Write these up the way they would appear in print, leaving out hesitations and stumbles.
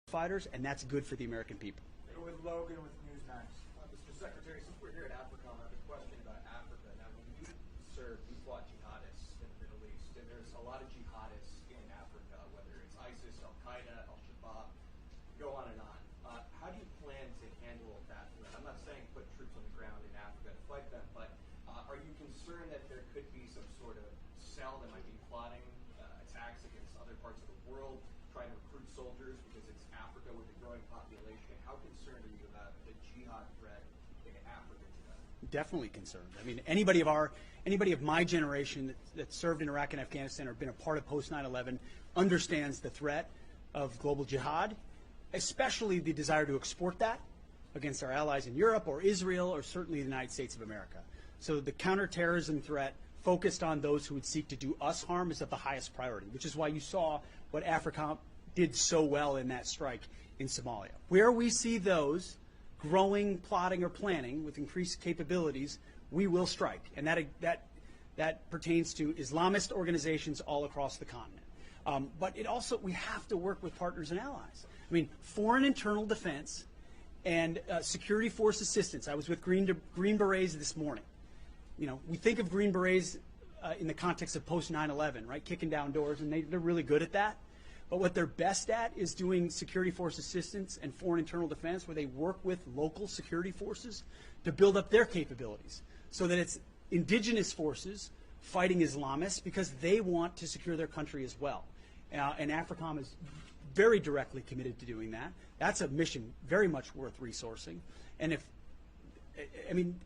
fighters, and that's good for the American people. With Logan with Newsmax. Mr. Secretary, since we're here at AFRICOM, I have a question about Africa. Now, when you serve, you fought jihadists in the Middle East, and there's a lot of jihadists in Africa, whether it's ISIS, Al-Qaeda, Al-Shabaab, go on and on. How do you plan to handle that threat? I'm not saying put troops on the ground in Africa to fight them, but are you concerned that there could be some sort of cell that might be plotting attacks against other parts of the world, trying to recruit soldiers because it's Africa with a growing population? How concerned are you about the jihad threat in Africa today? Definitely concerned. I mean, anybody of my generation that served in Iraq and Afghanistan or been a part of post 9/11 understands the threat of global jihad, especially the desire to export that against our allies in Europe or Israel or certainly the United States of America. So the counterterrorism threat focused on those who would seek to do us harm is of the highest priority, which is why you saw what AFRICOM did so well in that strike in Somalia. Where we see those growing, plotting, or planning with increased capabilities, we will strike. And that pertains to Islamist organizations all across the continent. But it also, we have to work with partners and allies. I mean, foreign internal defense and security force assistance. I was with Green Berets this morning. You know, we think of Green Berets in the context of post 9/11, right? Kicking down doors, and they're really good at that. But what they're best at is doing security force assistance and foreign internal defense, where they work with local security forces to build up their capabilities so that it's indigenous forces fighting Islamists because they want to secure their country as well. And AFRICOM is very directly committed to doing that. That's a mission very much worth resourcing. And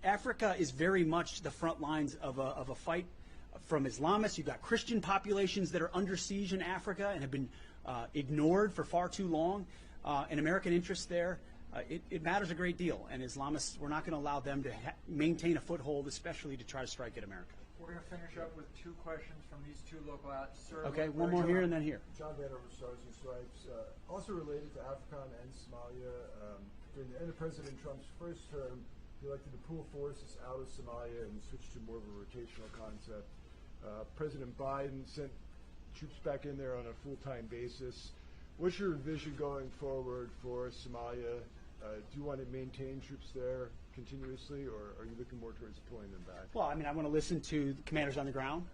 Africa is very much the front lines of a fight from Islamists. You've got Christian populations that are under siege in Africa and have been ignored for far too long. And American interests there, it matters a great deal. And Islamists, we're not going to allow them to maintain a foothold, especially to try to strike at America. We're going to finish up with two questions from these two local outlets. Sir, okay, one more here and then here. John Vanover, Stars and Stripes. Also related to AFRICOM and Somalia, during the end of President Trump's first term, he elected to pull forces out of Somalia and switch to more of a rotational concept. President Biden sent troops back in there on a full-time basis. What's your vision going forward for Somalia? Do you want to maintain troops there continuously, or are you looking more towards pulling them back? Well, I mean, I want to listen to the commanders on the ground,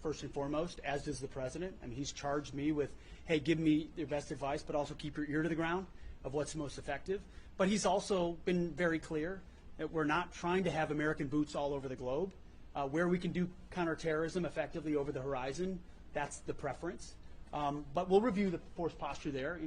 first and foremost, as does the president. I mean, he's charged me with, hey, give me your best advice, but also keep your ear to the ground of what's most effective. But he's also been very clear that we're not trying to have American boots all over the globe. Where we can do counterterrorism effectively over the horizon, that's the preference. But we'll review the force posture there.